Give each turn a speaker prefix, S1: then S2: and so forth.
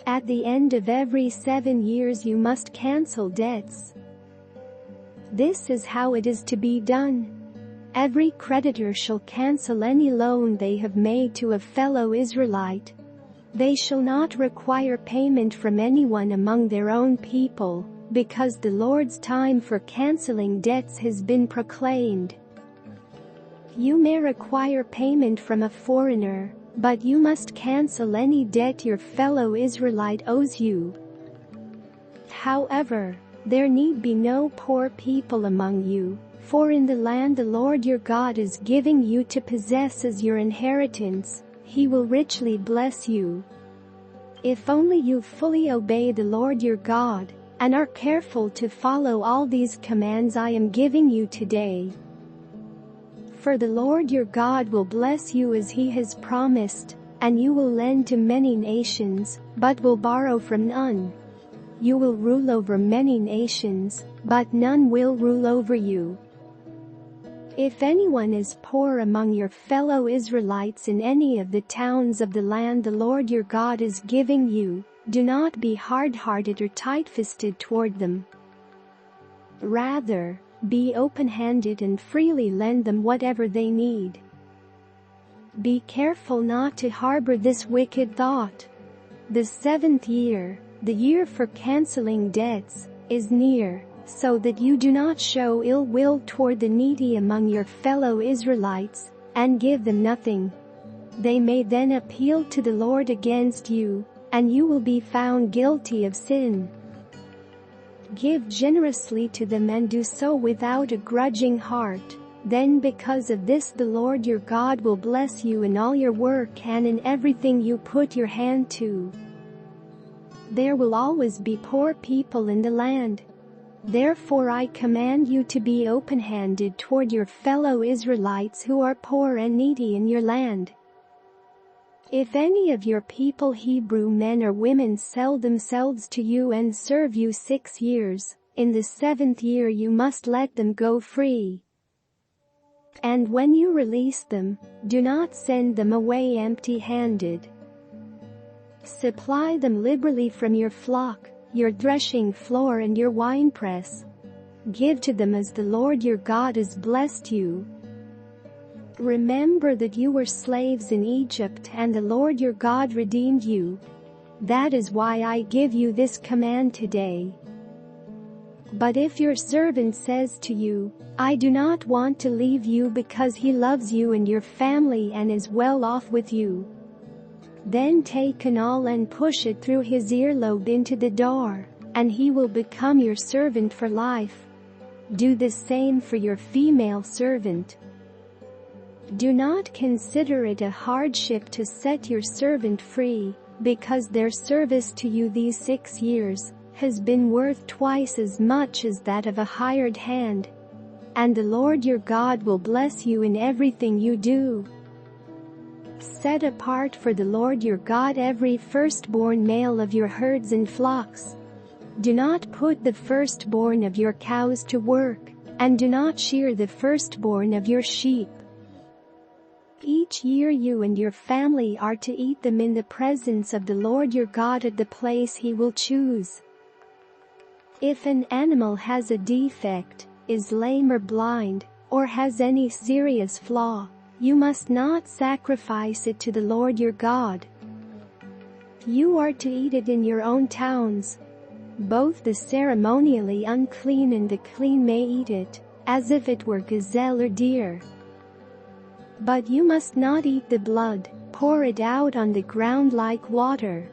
S1: At the end of every 7 years you must cancel debts. This is how it is to be done. Every creditor shall cancel any loan they have made to a fellow Israelite. They shall not require payment from anyone among their own people, because the Lord's time for canceling debts has been proclaimed. You may require payment from a foreigner, but you must cancel any debt your fellow Israelite owes you. However, there need be no poor people among you, for in the land the Lord your God is giving you to possess as your inheritance, He will richly bless you. If only you fully obey the Lord your God, and are careful to follow all these commands I am giving you today. For the Lord your God will bless you as He has promised, and you will lend to many nations, but will borrow from none. You will rule over many nations, but none will rule over you. If anyone is poor among your fellow Israelites in any of the towns of the land the Lord your God is giving you, do not be hard-hearted or tight-fisted toward them. Rather, be open-handed and freely lend them whatever they need. Be careful not to harbor this wicked thought. The 7th year, the year for canceling debts, is near, so that you do not show ill will toward the needy among your fellow Israelites, and give them nothing. They may then appeal to the Lord against you, and you will be found guilty of sin. Give generously to them and do so without a grudging heart. Then because of this the Lord your God will bless you in all your work and in everything you put your hand to. There will always be poor people in the land. Therefore I command you to be open-handed toward your fellow Israelites who are poor and needy in your land. If any of your people Hebrew men or women sell themselves to you and serve you 6 years, in the 7th year you must let them go free. And when you release them, do not send them away empty-handed. Supply them liberally from your flock, your threshing floor and your winepress. Give to them as the Lord your God has blessed you. Remember that you were slaves in Egypt and the Lord your God redeemed you. That is why I give you this command today. But if your servant says to you, I do not want to leave you because he loves you and your family and is well off with you, then take an awl and push it through his earlobe into the door, and he will become your servant for life. Do the same for your female servant. Do not consider it a hardship to set your servant free, because their service to you these 6 years has been worth twice as much as that of a hired hand. And the Lord your God will bless you in everything you do. Set apart for the Lord your God every firstborn male of your herds and flocks. Do not put the firstborn of your cows to work, and do not shear the firstborn of your sheep. Each year you and your family are to eat them in the presence of the Lord your God at the place he will choose. If an animal has a defect, is lame or blind, or has any serious flaw, you must not sacrifice it to the Lord your God. You are to eat it in your own towns. Both the ceremonially unclean and the clean may eat it, as if it were gazelle or deer. But you must not eat the blood, pour it out on the ground like water.